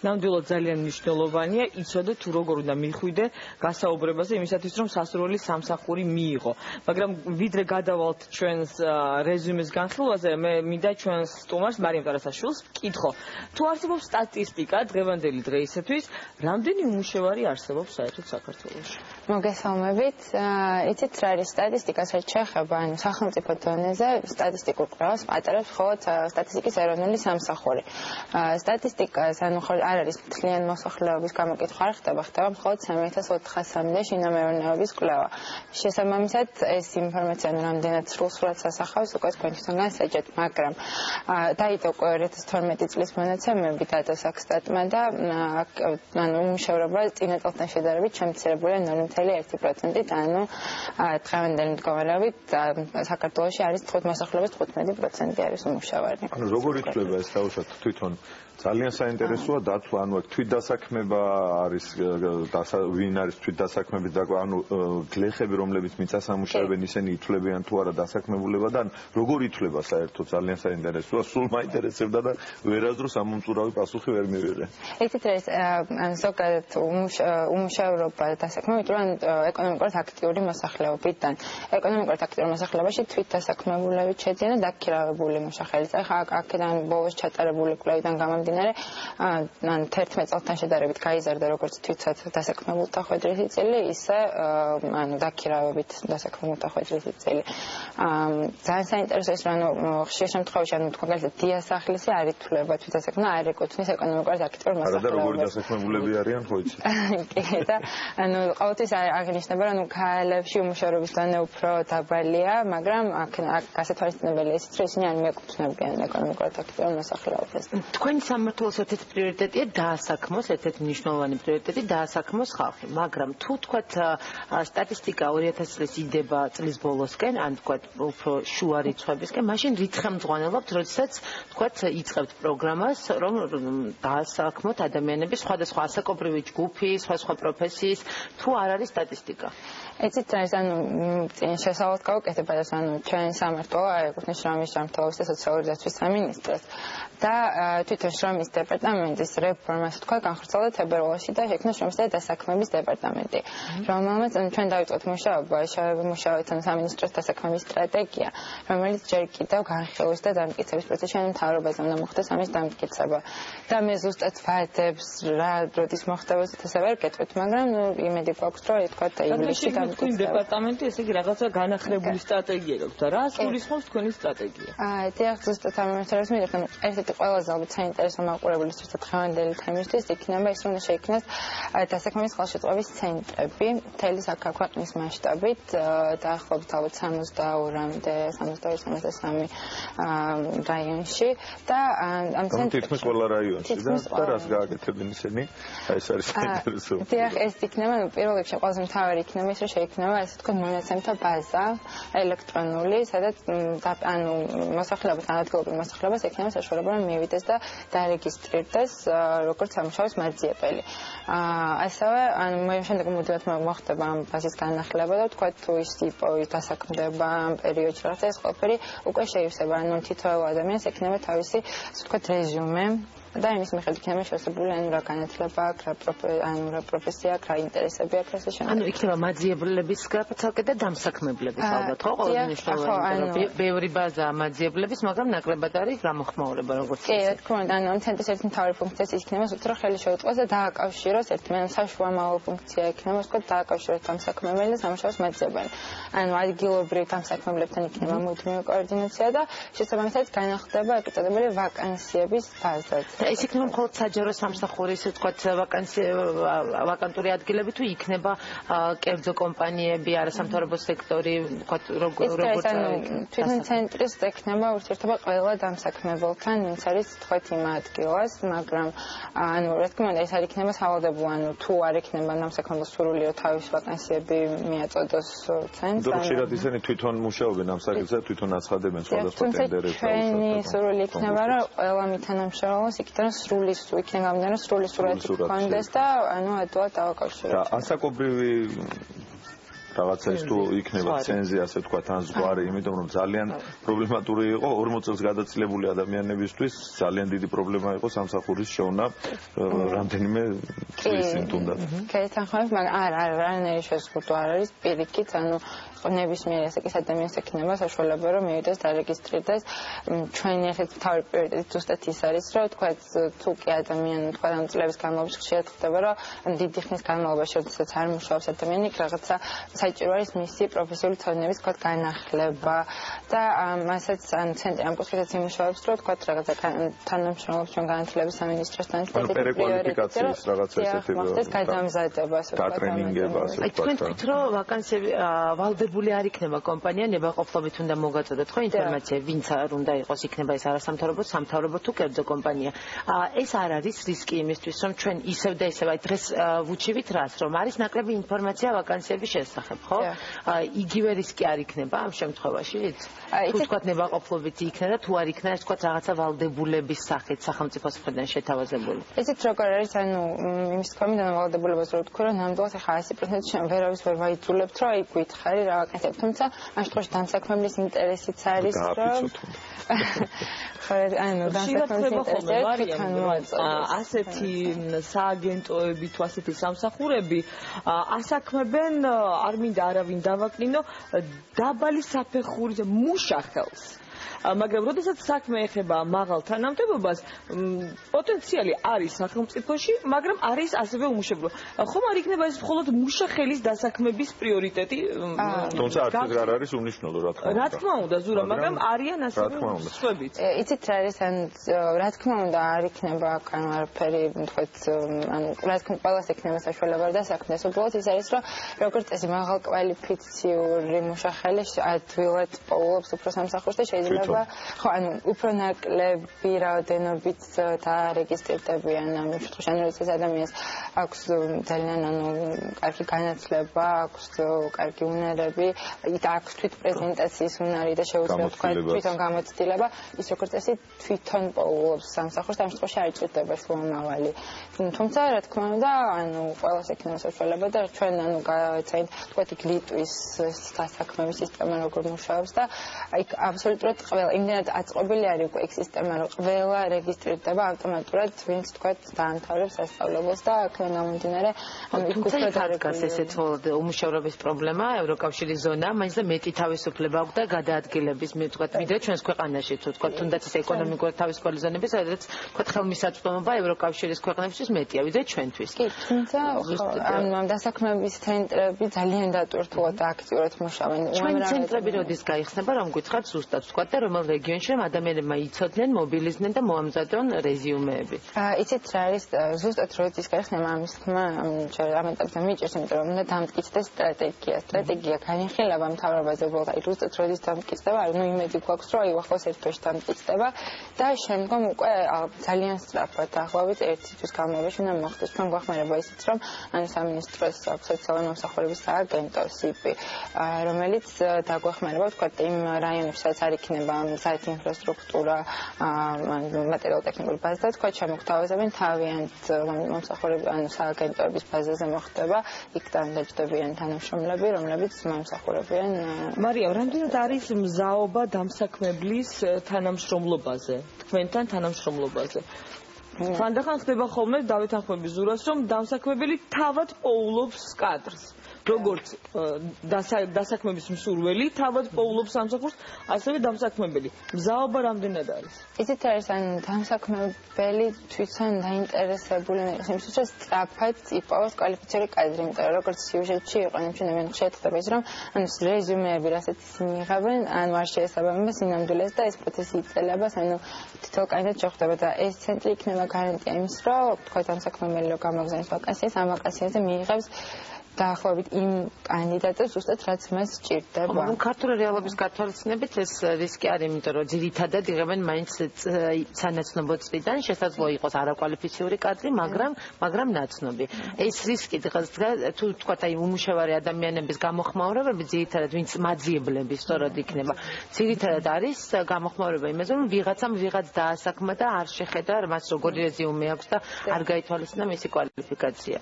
ნამდვილად ძალიან მნიშვნელოვანია იცოდე თუ როგორ უნდა მიხვიდე გასაუბრებაზე იმისათვის რომ სასურველი სამსახური მიიღო. მაგრამ ვიდრე გადავალთ ჩვენს რეზუმეს განხილვაზე, მე მინდა ჩვენს სტუმარს მარიამ ტარასაშვილს ვკითხო. თუ არსებობს სტატისტიკა დღევანდელი დღეისათვის, რამდენი უმუშევარი არსებობს საერთოდ საქართველოში? მოგესალმებით. იცით რა არის სტატისტიკას რაც შეეხება სახელმწიფო დონეზე სტატისტიკურ კვლევას ატარებს მხოლოდ სტატისტიკის ეროვნული სამსახური. სტატისტიკას არ არის მთლიანი მოსახლეობის გამოკითხვა არ ხდება მხოლოდ 3400-მდე შინამეურნეობის კვლევა. შესაბამისად ეს ინფორმაცია რამდენად სრულსურათს ასახავს უკვე თქვენ თვითონ განსაჯეთ, მაგრამ დაიდო 2012 წლის მონაცემები დადოს აქ სტატმა და უმუშევრობა წინა წელთან შედარებით შემცირებულია 0.1%-ით, ანუ დღევანდელი მდგომარეობით საქართველოში არის მოსახლეობის 15% არის უმუშევარი. ანუ როგორ ითვლება ეს თავშად თვითონ ძალიან საინტერესოა დათვა, ანუ თვითდასაქმება არის ვინ არის თვითდასაქმებით და ანუ გლეხები რომლებიც მიწასამუშავებენ ისინი ითვლებიან თუ არა დასაქმებულებად, როგორ ითვლება საერთოდ ძალიან საინტერესოა, სულ მაინტერესებდა და ვერასდროს ამომწურავი პასუხი ვერ მივიღე. იცით ეს ზოგადად უმუშევრობა დასაქმებით რომ ეკონომიკურად აქტიური მოსახლეობიდან ეკონომიკურად აქტიურ მოსახლეობაში თვითდასაქმებულებით შედიან და დაქირავებული მოსახლეობის. ახლა აქედან ბოლოს ჩატარებული კვლევიდან გამომდინარე ან 11 წელთან შედარებით გაიზარდა როგორც თვითდასაქმებულთა ხვედრის წილი, ისე ანუ დაქირავებით დასაქმებულთა ხვედრის წილი. ძალიან საინტერესოა ის რომ ხშირ შემთხვევაში ანუ თქვენ გასაგებია დიასახლისი არ ითვლება თვითდასაქმება, არ ეკუთვნის ეკონომიკურად აქტიურ მოსახლეობას. არა და როგორი დასაქმებულები არიან ხო იცი? კი და ანუ ყოველთვის აღნიშნება რომ ქალებში უმუშევრობის დონე უფრო დაბალია, მაგრამ აქ გასათვალისწინებელია ისიც რომ ისინი არ მიეკუთვნებიან ეკონომიკურად აქტიურ მოსახლეობას. თქვენი სამმართველოს ერთ-ერთი პრიორიტეტია დაასაქმოს, ერთ-ერთი მნიშვნელოვანი პრიორიტეტი დაასაქმოს ხალხი, მაგრამ თუ თქვათ სტატისტიკა 2000 წლის იდება წლის ბოლოსკენ, ან თქვათ უფრო შუა რიცხვებისკენ, მაშინ რით ხელმძღვანელობთ, როდესაც თქვათ იწყებთ პროგრამას, რომ დაასაქმოთ ადამიანები სხვადასხვა ასაკობრივი ჯგუფი, სხვადასხვა პროფესიის, თუ არ არის სტატისტიკა? იცით ეს ანუ შესავალთ გავუკეთებ ეს ანუ ჩვენ სამმართველო ეკუთვნის შრომის ჯანმრთელობის და სოციალური დაცვის სამინისტროს და თვითონ შრომის დეპარტამენტის რეფორმას თქვა განხორციელდა თებერვალში და შექმნა შრომის და დასაქმების დეპარტამენტი, რომელმაც ჩვენ დავიწყოთ მუშაობა მუშაობთან სამინისტროს დასაქმების სტრატეგია, რომელიც ჯერ კიდევ განხილვის და დამტკიცების პროცესში მთავრობაზე უნდა მოხდეს ამის დამტკიცება. და მე ზუსტად ვადებს რა როდის მოხდება ეს ვერ გეტყვით, მაგრამ იმედი გვაქვს რომ თქვა ივლისში თქვენი დეპარტამენტი ესე იგი რაღაცა განახლებული სტრატეგია გაქვს და რა სულისხმობს თქვენი სტრატეგია? დიახ, ზუსტად ამ მასალას მივიღეთ, ერთ-ერთი ყველაზე ალბათ საინტერესო მაყურებელისთვის და დღევანდელი თემისთვის იქნება ის რომ შეიქმნას დასაქმების ხელშეწყობის ცენტრები მთელი ქვეყნის მასშტაბით დაახლოებით ალბათ 62-მდე 62-63 რაიონში და ამ ცენტრებში ყველა რაიონში და რას გააკეთებენ ისინი? ეს არის საინტერესო. დიახ, ეს იქნება პირველ რიგში ყველაზე მთავარი იქნება ის რომ შეიქმნება ასე თქვა მონაცემთა ბაზა ელექტრონული, სადაც ანუ მოსახლეობის ადგილობრივ მოსახლეობას ექნება საშუალება რომ მივიდეს და დარეგისტრირდეს როგორც სამუშაოს მაძიებელი. ასევე ანუ მე შემდეგ მუდმივად მოხდება ამ ბაზის განახლება და თქვა თუ ის დასაქმდება ამ პერიოდში რაღაცა ეს ყველაფერი უკვე შეივსება, ანუ თითოეულ ადამიანს ექნება თავისი ასე თქვა რეზიუმე და იმის მიხედვით იქნება შესაძლებელი ანუ რა განათლება აქვს, რა პროფესია აქვს, რა ინტერესები აქვს ასე შემდეგ. ანუ იქნება მაძიებლების გაფაცალკე და დამსაქმებლების ალბათ ხო ყოველ მნიშვნელოვანი ბევრი ბაზა მაძიებლების, მაგრამ ნაკლებად არის გამოხმაურება როგორც კი, რა თქმა უნდა, ანუ ამ ცენტრის ერთი მთავარი ფუნქცია იქნება სულ ხელი შეუწყოს და დააკავშიროს ერთმანეთს საშუალო ფუნქცია იქნება, ასე ვთქვათ, დააკავშიროს დამსაქმებელი და სამუშაოს მაძიებელი. ანუ ადგილობრივ დამსაქმებლებთან იქნება მუდმივი კოორდინაცია და შესაბამისად განახლდება ეგ წოდებული ვაკანსიების ბაზაც. ეს იქნება მხოლოდ საჯარო სამსახურის ვთქვათ ვაკანტური ადგილები თუ იქნება კერძო კომპანიები, არასამთავრობო სექტორი, ვთქვათ როგორც თვითონ ცენტრის ექნება ურთიერთობა ყველა დამსაქმებელთან, ვინც არის ვთქვათ იმ ადგილას, მაგრამ ანუ რა თქმა უნდა ეს არ იქნება სავალდებულო, ანუ თუ არ იქნება დამსაქმებელს სურვილი რომ თავის ვაკანსიები მიაწოდოს ცენტრს. ხშირად ისინი თვითონ მუშაობენ ამ საკითხზე, თვითონ აცხადებენ სხვადასხვა ტენდერებს. ჩვენი სურვილი იქნება რომ ყველა მითანამშრომლოს იქიდან სრული სურათი ჰქონდეს და ანუ ადვილად დავაკავშიროთ. და ასაკობრივი რაღაცა ის თუ იქნება ცენზი, ასე ვთქვათ, ან ზღვარი, იმიტომ რომ ძალიან პრობლემატური იყო 40 წელს გადაწილებული ადამიანებისთვის, ძალიან დიდი პრობლემა იყო სამსახურის შოვნა რამდენიმე წლის წინ თუნდაც. კეთახმებ, მაგრამ არანაირი შეზღუდვა არ არის პირიქით, ანუ ნებისმიერ ასაკის ადამიანს ექნება საშუალება რომ მივიდეს დარეგისტრირდეს. ჩვენი ერთ თავი პრიორიტეტი ზუსტად ის არის, რომ თქვა თუ კი ადამიანი თქვა ამ წლების განმავლობაში ხშირად ხდება, რომ დიდი ხნის განმავლობაში როდესაც არ მუშაობს ადამიანი, რაღაცა საჭირო არის მისი პროფესიული ცოდნების თქვა განახლება და მასაც ან ცენტრი ამ კუთხითაც იმუშავებს, რომ თქვა რაღაცა თანამშრომლობს ჩვენ განათლების სამინისტროსთან და პერეკვალიფიკაციის რაღაცა ესეთი მოხდეს გადამზადება, ასე ვთქვათ. დატრენინგება, ასე ვთქვათ. თქვენ თქვით, რომ ვაკანსიები ვალდებული არ იქნება კომპანია, ნებაყოფლობით უნდა მოგაწოდოთ ხო ინფორმაცია, ვინც არ უნდა იყოს, იქნება ეს არასამთავრობო, სამთავრობო თუ კერძო კომპანია. ეს არ არის რისკი იმისთვის, რომ ჩვენ ისევ და ისევ აი დღეს ვუჩივით რას, რომ არის ნაკლები ინფორმაცია ვაკანსიების შესახებ, ხო? იგივე რისკი არ იქნება ამ შემთხვევაში? თუ თქვათ ნებაყოფლობით იქნება, თუ არ იქნება, ეს თქვათ რაღაცა ვალდებულების სახით სახელმწიფოს მხრიდან შეთავაზებული. ესეც როგორ არის, ანუ იმის თქმიდან ვალდებულებას რო ვთქვი, რომ ნამდვილად ახლა 100% ჩვენ ვერავის ვერ ვაიძულებთ, რომ აი გვითხარი რა ვაკეთებ, თუმცა ამ შემთხვევაში დამსაქმებლის ინტერესიც არის, რომ ანუ დამსაქმებლის ასეთი სააგენტოები თუ ასეთი სამსახურები ასაქმებენ არ მინდა არავინ დავაკნინო დაბალი საფეხურით მუშახელს. მაგრამ როდესაც საქმე ეხება მაღალ თანამდებობას, პოტენციალი არის სახელმწიფოში, მაგრამ არის ასევე უმუშევრობა. ხომ არ იქნება ეს მხოლოდ მუშახელის დასაქმების პრიორიტეტი? თუმცა არც არ არის უნიშნელო, რა თქმა უნდა. რა თქმა უნდა, ზურა, მაგრამ არიან ასევე სხვებიც. იცით რა არის, ან რა თქმა უნდა არ იქნება ანუ არაფერი, თქვით, ანუ რა თქმა უნდა ყველას ექნება საშუალება დასაქმდეს. უბრალოდ ის არის, რომ როგორც წესი მაღალ კვალიფიციური მუშახელი ადვილად პოულობს უფრო სამსახურს და შეიძლება ხო, ანუ უფრო ნაკლები რაოდენობით დარეგისტრირდებიან ამ შემთხვევაში, ანუ ეს ადამიანს აქვს ძალიან ანუ კარგი განათლება, აქვს კარგი უნარები, აქვს თვით პრეზენტაციის უნარი და შეუძლია თქვა თვითონ გამოცდილება, ის როგორც წესი თვითონ პოულობს სამსახურს, ამ შემთხვევაში არ ჭირდება შუამავალი. თუმცა რა თქმა უნდა, ანუ ყველას ექნება საშუალება და ჩვენ ანუ გავაცაინთ თქვა ლიტვის დასაქმების სისტემა როგორ მუშაობს და აი აბსოლუტურად ყველა იმდენად აწყობილი არის უკვე ეგ სისტემა, რომ ყველა რეგისტრირდება ავტომატურად, ვინც თქვა დაამთავრებს სასწავლებელს და აქედან გამომდინარე, ანუ იქ უფრო დარეგას ესეც უმუშევრობის პრობლემა, ევროკავშირის ზონა, მაინც და მეტი თავისუფლება აქვს და გადაადგილების, თქვა ვიდრე ჩვენს ქვეყანაში, თუ თქვა თუნდაც ეს ეკონომიკური თავისუფალი ზონები, სადაც თქვა ხელმისაწვდომობა ევროკავშირის ქვეყნებისთვის მეტია, ვიდრე ჩვენთვის. კი, თუმცა ამ დასაქმების ცენტრები ძალიან დატვირთულად და აქტიურად მუშაობენ. ჩვენ ცენტრები როდის გაიხსნება, რომ გითხრათ ზუსტად თქვა და რომელ რეგიონში რომ ადამიანებმა იცოდნენ, მობილიზდნენ და მოამზადონ რეზიუმეები. იცით რა არის ზუსტად როდის გაიხსნება ამის თქმა, ამ ეტაპზე მიჭირს, იმიტომ რომ უნდა დამტკიცდეს სტრატეგია განიხილება მთავრობაზე, უბრალოდ აი ზუსტად როდის დამტკიცდება, ნუ იმედი გვაქვს, რომ აი ახლოს ერთ თვეში დამტკიცდება და შემდგომ უკვე ძალიან სწრაფად დაახლოებით ერთი თვის განმავლობაში უნდა მოხდეს. ჩვენ გვახმარება ისიც, რომ ანუ სამინისტროს სოციალური მომსახურების სააგენტო SIP-ი, რომელიც დაგვეხმარება თქვა იმ რაიონებში, სადაც არ იქნება საერთო ინფრასტრუქტურა, მატერიალურ-ტექნიკური ბაზა და თქვა შემოგთავაზებენ თავიანთ მომსახურების ანუ სააგენტოების ბაზაზე მოხდება, იქ დაჯდებიან თანამშრომლები, რომლებიც მომსახურებიან. მარიამ, რამდენად არის მზაობა დამსაქმებლის თანამშრომლობაზე, თქვენთან თანამშრომლობაზე? ხანდახან ხდება ხოლმე დავეთანხმების ზურას, რომ დამსაქმებელი თავად პოულობს კადრს. როგორც დასაქმების მსურველი თავად პოულობს სამსახურს, ასევე დამსაქმებელი. მზაობა რამდენად არის? იცით არის, ან დამსაქმებელი თვითონ დაინტერესებული არის იმისთვის, რომ სწრაფად იპოვოს კვალიფიციური კადრი, იმიტომ რომ როგორც სიუჟეტში იყო, იმჩნევენ ხშირად ხდება ის, რომ ანუ რეზიუმეები, რასაც ისინი იღებენ, ანუ არ შეესაბამება სინამდვილეს და ეს პროცესი იწყება, ანუ თითოეულ კანდიდატს შეხვდება და ეს ცენტრი იქნება გარანტია იმის, რომ თქვა დამსაქმებელი რომ გამოგზავნოს ვაკანსიას, ამ ვაკანსიაზე მიიღებს დაახლოებით იმ კანდიდატებს ზუსტად რაც მას სჭირდება. მაგრამ ქართული რეალობის გათვალისწინებით ეს რისკი არის, იმიტომ რომ ძირითადად იღებენ მაინც სანაცნობო წრიდან, შესაძლოა იყოს არაკვალიფიციური კადრი, მაგრამ ნაცნობი. ეს რისკი თუ თქვა აი უმუშევარი ადამიანების გამოხმაურებები ძირითადად ვინც მაძიებლები სწორად იქნება. ძირითადად არის გამოხმაურება იმაზე, რომ ვიღაცამ ვიღაც დაასაქმა და არ შეხედა მას როგორი რეზიუმე აქვს და არ გაითვალისწინა მისი კვალიფიკაცია.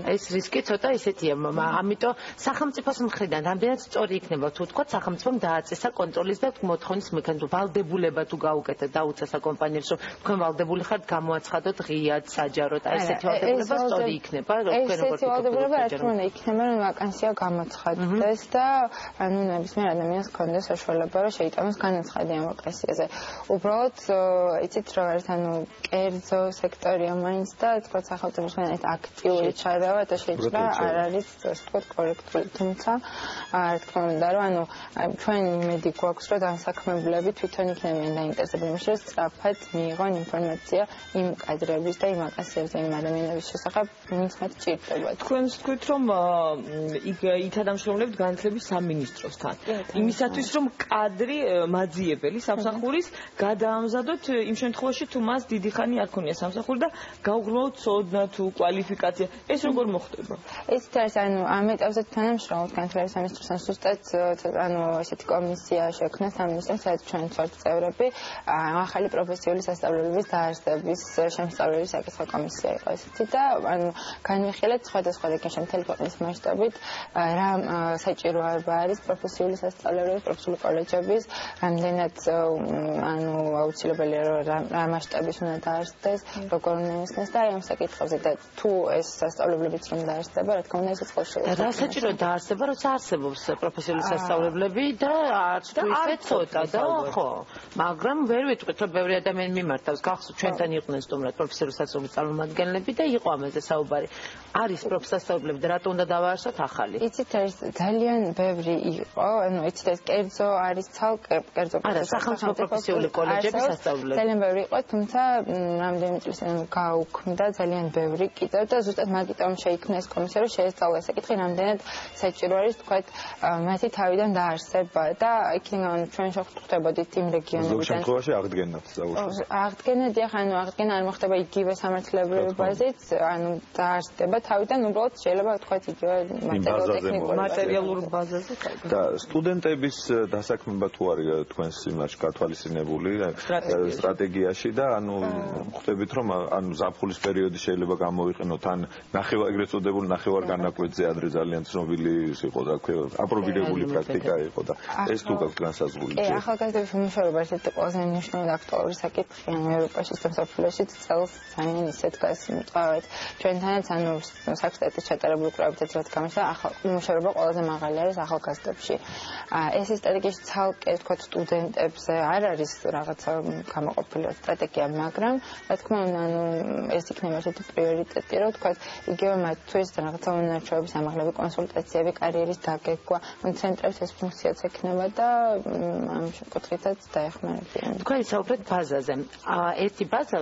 ეს რისკი ცოტა ისეთი ისეთია, ამიტომ სახელმწიფოს მხრიდან რამდენად სწორი იქნება თუ თქვა სახელმწიფომ დააწესა კონტროლის და მოთხოვნის მექანიზმი, ვალდებულება თუ გაუკეთეთ დაუწესა კომპანიებს, რომ თქვენ ვალდებული ხართ გამოაცხადოთ ღიად, საჯაროდ, აი ესეთი ვალდებულება სწორი იქნება, ესეთი ვალდებულება რა თქმა უნდა იქნება, რომ ვაკანსია გამოცხადდეს და ანუ ნებისმიერ ადამიანს ჰქონდეს საშუალება, რომ შეიტანოს განაცხადი ამ ვაკანსიაზე. უბრალოდ იცით რა არის, ანუ კერძო სექტორია მაინც და თქვა სახელმწიფოს მხრიდან აქტიური ჩარევა და შეიძლება არ არის თქვა კორექტული, თუმცა რა თქმა უნდა რომ ანუ ჩვენ იმედი გვაქვს რომ დასაქმებლები თვითონ იქნებიან დაინტერესებული იმაში რომ სწრაფად მიიღონ ინფორმაცია იმ კადრების და იმ ვაკანსიებზე იმ ადამიანების შესახებ ვინც მათ ჭირდება. თქვენ თქვით რომ იქ თანამშრომლებთ განათლების სამინისტროსთან იმისათვის რომ კადრი მაძიებელი სამსახურის გადაამზადოთ იმ შემთხვევაში თუ მას დიდი ხანი არ ქონია სამსახური და გაუგრძელოთ ცოდნა თუ კვალიფიკაცია ეს როგორ მოხდება? ეს არის ანუ ამ ეტაპზე თანამშრომლობთ განათლების სამინისტროსთან ზუსტად ანუ ესეთი კომისია შექმნა სამინისტრომ სადაც ჩვენ ვართ წევრები ახალი პროფესიული სასწავლებლების დაარსების შემსწავლელი საკითხი კომისია იყო ესეთი და ანუ განვიხილეთ სხვადასხვა რეგიონში მთელი ქვეყნის მასშტაბით რა საჭიროება არის პროფესიული სასწავლებლების პროფესიული კოლეჯების რამდენად ანუ აუცილებელია რომ რა მასშტაბის უნდა დაარსდეს როგორ უნდა ისნეს და ამ საკითხებზე და თუ ეს სასწავლებლებიც რომ დაარსდება რა თქმა უნდა ესეც ყოველშაბათი რა საჭირო დაარსება როცა არსებობს პროფესიული სასწავლებლები და არც თუ ისე ცოტა და ხო მაგრამ ვერ ვიტყვით რომ ბევრი ადამიანი მიმართავს გახსოვთ ჩვენთან იყვნენ სტუმრად პროფესიული სასწავლებლის წარმომადგენლები და იყო ამაზე საუბარი არის პროფესიასწავლებლები და რატო უნდა დავაარსოთ ახალი იცით არის ძალიან ბევრი იყო ანუ იცით ეს კერძო არის ცალკე კერძო სახელმწიფო პროფესიული კოლეჯების სასწავლებლები ძალიან ბევრი იყო თუმცა რამდენიმე წლის წინ გაუქმდა ძალიან ბევრი კიდევ და ზუსტად მაგიტომ შეიქმნა ეს კომისია რომ შეესწავლა ეს საკითხი რამდენად საჭირო არის თქვათ მათი თავიდან დაარსება და იქიდან ჩვენ შევხვდებოდით იმ რეგიონებიდან ზოგ შემთხვევაში აღდგენათ საუბრობთ აღდგენად ანუ აღდგენა არ მოხდება იგივე სამართლებრივი ბაზით ანუ დაარსდება თავიდან უბრალოდ შეიძლება თქვათ იგივე მატერიალურ ბაზაზე და სტუდენტების დასაქმება თუ არის თქვენს იმაში გათვალისწინებული სტრატეგიაში და ანუ ხვდებით რომ ანუ ზაფხულის პერიოდი შეიძლება გამოიყენოთ ან ეგრეთ წოდებული ნახევარ განაკვეთზე ადრე ძალიან ცნობილი იყო და აპრობირებული პრაქტიკა იყო და ეს თუ გაქვთ განსაზღვრული ახალგაზრდების უმუშევრობა ერთ-ერთი ყველაზე მნიშვნელოვანი და აქტუალური საკითხია ევროპაში და საქართველოში წელს ძალიან ისეთ გასმწყავად ჩვენთანაც ანუ საქსტატის ჩატარებული კვლევებიც რაც გამოსა უმუშევრობა ყველაზე მაღალი არის ახალგაზრდებში ეს სტრატეგიაში ცალკე თქვა სტუდენტებზე არ არის რაღაცა გამოყოფილი სტრატეგია მაგრამ რა თქმა უნდა ანუ ეს იქნება ესეთი პრიორიტეტი რომ თქვა იგივე მათთვის რაღაცა უნარჩვევების ამაღლები კონსულტაციები კარიერის დაგეგმვა ცენტრებს ეს ფუნქციაც ექნება და ამ საკითხითაც დაეხმარებიან თქვენ საუბრობთ ბაზაზე ერთი ბაზა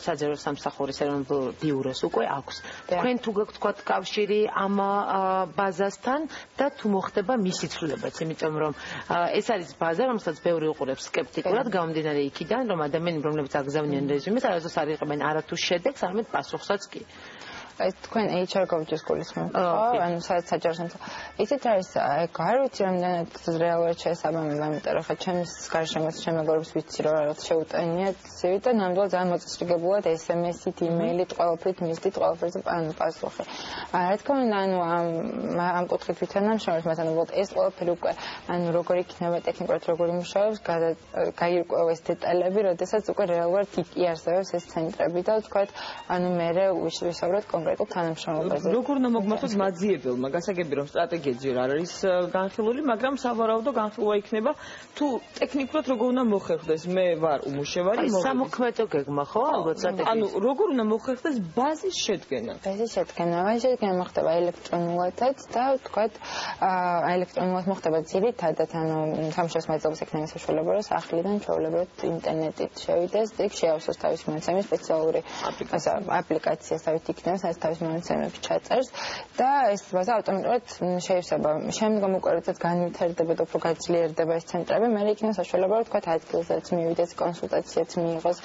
საჯარო სამსახურის ეროვნულ ბიუროს უკვე აქვს თქვენ თუ გაქვთ თქვა კავშირი ამ ბაზასთან და თუ მოხდება მისი ცვლილებაც იმიტომ რომ ეს არის ბაზა რომელსაც ბევრი უყურებს სკეპტიკურად გამომდინარე იქიდან რომ ადამიანები რომლებიც აგზავნიან რეზიუმეს არასდროს არ იღებენ არათუ შედეგს არამედ პასუხსაც კი თქვენ HR გოგჯის გულისხმობთ ხო ანუ საჯარო სამსახური ისეთ არის არ ვიცი რამდენად რეალურად შესაბამება იმიტომ რომ ხა ჩემს გარშემოც შემეგობრებს ვიცი რომ რაღაც შეუტანიათ ცივი და ნამდვილად ძალიან მოწესრიგებულად SMS-ით, email-ით, ყველაფრით მისდით ყველაფერზე ანუ პასუხი რა თქმა უნდა ანუ ამ კუთხით ვითანამშრომლობთ მაგრამ უბრალოდ ეს ყველაფერი უკვე ანუ როგორ იქნება ტექნიკურად როგორ იმუშავებს გაირკვევა ეს დეტალები როდესაც უკვე რეალურად იარსებებს ეს ცენტრები და ვთქვათ ანუ მე ვისაუბროთ თანამშრომლობაზე. როგორ უნდა მოგმართოთ მაძიებელმა გასაგები რომ სტრატეგია ჯერ არ არის განხილული, მაგრამ სავარაუდო განხილვა იქნება თუ ტექნიკურად როგორ უნდა მოხერხდეს. მე ვარ უმუშევარი, სამოქმედო გეგმა ხო? ალბათ სტრატეგია. ანუ როგორ უნდა მოხერხდეს ბაზის შედგენა? ბაზის შედგენა მოხდება ელექტრონულადაც და ვთქვათ ელექტრონულად მოხდება ძირითადად ანუ სამშობლოს მაძიებელს ექნება საშუალება რომ სახლიდან ჩვეულებრივ ინტერნეტით შევიდეს და იქ შეავსოს თავის მონაცემის სპეციალური აპლიკაცია თავით იქნება თავის მონაცემებს ჩაწერს და ეს ბაზა ავტომატურად შეივსება. შემდგომ უკვე როდესაც განვითარდება და უფრო გაძლიერდება ეს ცენტრები, მე იქნება საშუალება რომ თქვა ადგილზეც მივიდეს, კონსულტაციაც მიიღოს,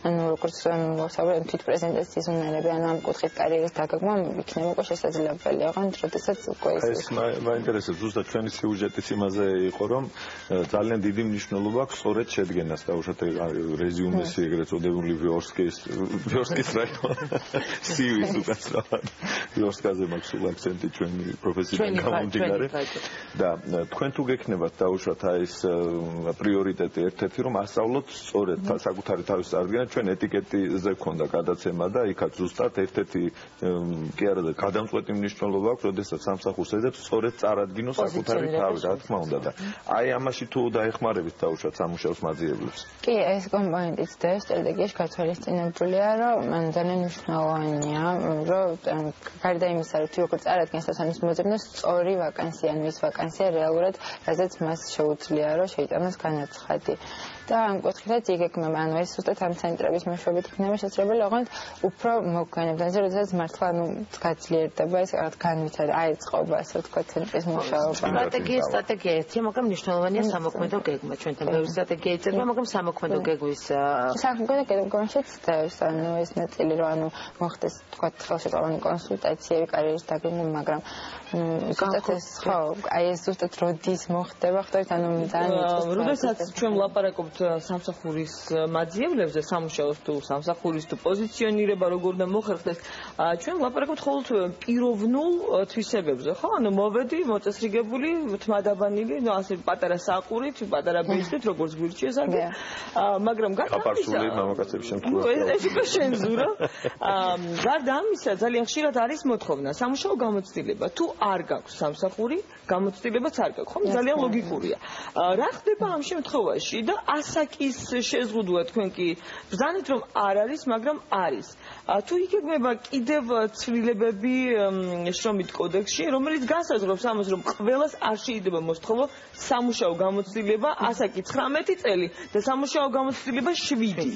ანუ როგორც ვსაუბრობ თვით პრეზენტაციის უნარები, ანუ ამ კუთხით კარიერის დაგეგმვა იქნება უკვე შესაძლებელი, აღარ როდესაც უკვე ეს მაინტერესებს ზუსტად ჩვენი სიუჟეტის იმაზე იყო რომ ძალიან დიდი მნიშვნელობა აქვს სწორედ შედგენას და უშუალოდ რეზიუმეს ეგრეთ წოდებული ვიორსკის რაიონი CV-ს უკაც უცრავად. იოსკაზე მაქვს სულ აქცენტი ჩვენი პროფესიიდან გამომდინარე. და თქვენ თუ გექნებათ დაუშვათ აი ეს პრიორიტეტი ერთ-ერთი რომ ასწავლოთ სწორედ საკუთარი თავის წარდგენა ჩვენ ეტიკეტიზე გქონდა გადაცემა და იქაც ზუსტად ერთ-ერთი კი არა და გადამწყვეტი მნიშვნელობა აქვს, როდესაც სამსახურს ეძებს სწორედ წარადგინოს საკუთარი თავი, რა თქმა უნდა და აი ამაში თუ დაეხმარებით დაუშვათ სამუშაოს მაძიებლებს. კი, ეს კომპონენტიც და სტრატეგიაში გათვალისწინებულია, რომ ძალიან მნიშვნელოვანია, რომ გარდა იმისა, რომ თუ როგორ წარადგენს სასამის მოძებნოს სწორი ვაკანსია, ანუ ის ვაკანსია რეალურად, რაზეც მას შეუძლია, რომ შეიტანოს განაცხადი. და ამ კუთხით იგეგმება, ანუ ეს ზუსტად ამ ცენტრების მეშვეობით იქნება შესაძლებელი, ოღონდ უფრო მოგვიანებთან, როდესაც მართლა ანუ გაძლიერდება ეს რაღაც განვითარება, აიწყობა, ასე ვთქვათ, ცენტრის მუშაობა. სტრატეგია ერთია, მაგრამ მნიშვნელოვანია სამოქმედო გეგმა. ჩვენთან ბევრი სტრატეგია იწერება, მაგრამ სამოქმედო გეგმის სამოქმედო გეგმაშიც დევს, ანუ ეს ნაწილი, რომ ანუ მოხდეს, ვთქვათ, ხელშეკრულებული კონსულტაციები კარიერის დაგეგმა, მაგრამ ზუსტად ეს ხო, აი ეს ზუსტად როდის მოხდება, ხდებით, ანუ ძალიან როდესაც ჩვენ ვლაპარაკობთ სამსახურის მაძიებლებზე, სამუშაოს თუ სამსახურის თუ პოზიციონირება როგორ უნდა მოხერხდეს, ჩვენ ვლაპარაკობთ ხოლმე პიროვნულ თვისებებზე, ხო? ანუ მოვედი, მოწესრიგებული, თმადაბანილი, ნუ ასე პატარა საყურით, პატარა ბეჭდით, როგორც გვირჩიეს აგი. მაგრამ გაფარსული მამაკაცების შემთხვევაში ეს უკვე შენზურა. გარდა ამისა, ძალიან ხშირად არის მოთხოვნა სამუშაო გამოცდილება. თუ არ გაქვს სამსახური, გამოცდილებაც არ გაქვს, ხო? ძალიან ლოგიკურია. რა ხდება ამ შემთხვევაში და ასაკის შეზღუდვა თქვენ კი ბრძანეთ რომ არ არის, მაგრამ არის. თუ იგეგმება კიდევ ცვლილებები შრომით კოდექსში, რომელიც განსაზღვრავს ამას, რომ ყველას არ შეიძლება მოსთხოვო სამუშაო გამოცდილება ასაკი 19 წელი და სამუშაო გამოცდილება 7.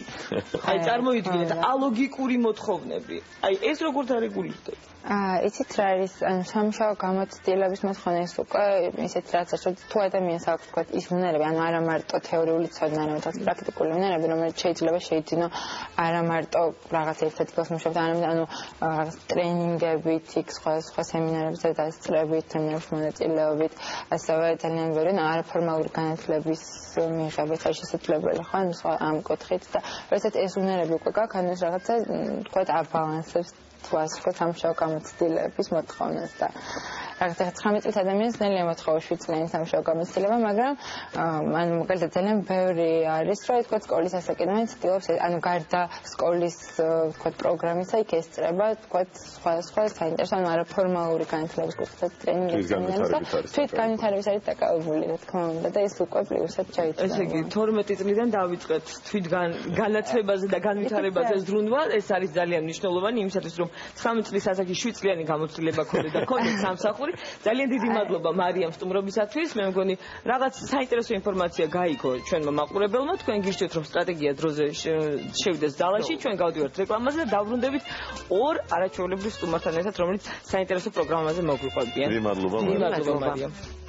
აი წარმოიდგინეთ, ალოგიკური მოთხოვნები. აი ეს როგორ დარეგულირდება? იცით რა არის, ანუ სამუშაო გამოცდილების მოთხოვნა ის უკვე ისეთ რაღაცა, რომ თუ ადამიანს აქვს თქვა ის უნარები, ანუ არა მარტო თეორიული ცოდნა, თუმცა პრაქტიკული უნარები, რომელიც შეიძლება შეიძინო არა მარტო რაღაც ერთ-ერთ კლას მუშაობთ, ანუ რაღაც ტრენინგებით, სხვა სემინარებზე დასწრებით, სემინარებში მონაწილეობით, ასევე ძალიან ბევრი არაფორმალური განათლების მიღებით არის შესაძლებელი, ხო, ანუ ამ კუთხით და როდესაც ეს უნარები უკვე გაქვს, ანუ ეს რაღაცა თქვა აბალანსებს თვალსაჩინო სამუშაო გამოცდილების მოთხოვნას და რაღაცა 19 წლის ადამიანს ნელია მოთხოვა 7 წლიანი სამუშაო გამოცდილება, მაგრამ ანუ მაგალითად ძალიან ბევრი არის, რომ თქვა სკოლის ასაკიდან ცდილობს, ანუ გარდა სკოლის თქვა პროგრამისა იქ ესწრება, თქვა სხვა საინტერესო, ანუ არაფორმალური განათლების კურსებსა ტრენინგებს და თვითგანვითარების არის დაკავებული, რა თქმა უნდა, და ეს უკვე პლუსად ჩაიწერა. ესე იგი 12 წლიდან დავიწყეთ თვითგანათლებაზე და განვითარებაზე ზრუნვა, ეს არის ძალიან მნიშვნელოვანი იმისათვის, რომ 19 წლის ასაკის 7 წლიანი გამოცდილება ქონდეს და ქონდეს სამსახური. ძალიან დიდი მადლობა მარიამ სტუმრობისათვის. მე მგონი რაღაც საინტერესო ინფორმაცია გაიგო ჩვენმა მაყურებელმა. თქვენ გიშჩეთ რომ სტრატეგია დროზე შევიდეს ძალაში. ჩვენ გავდივართ რეკლამაზე და დავრუნდებით ორ არაჩვეულებრივ სტუმართან ერთად, რომელიც საინტერესო პროგრამაზე მოგვიყვებიან. დიდი მადლობა მარიამ.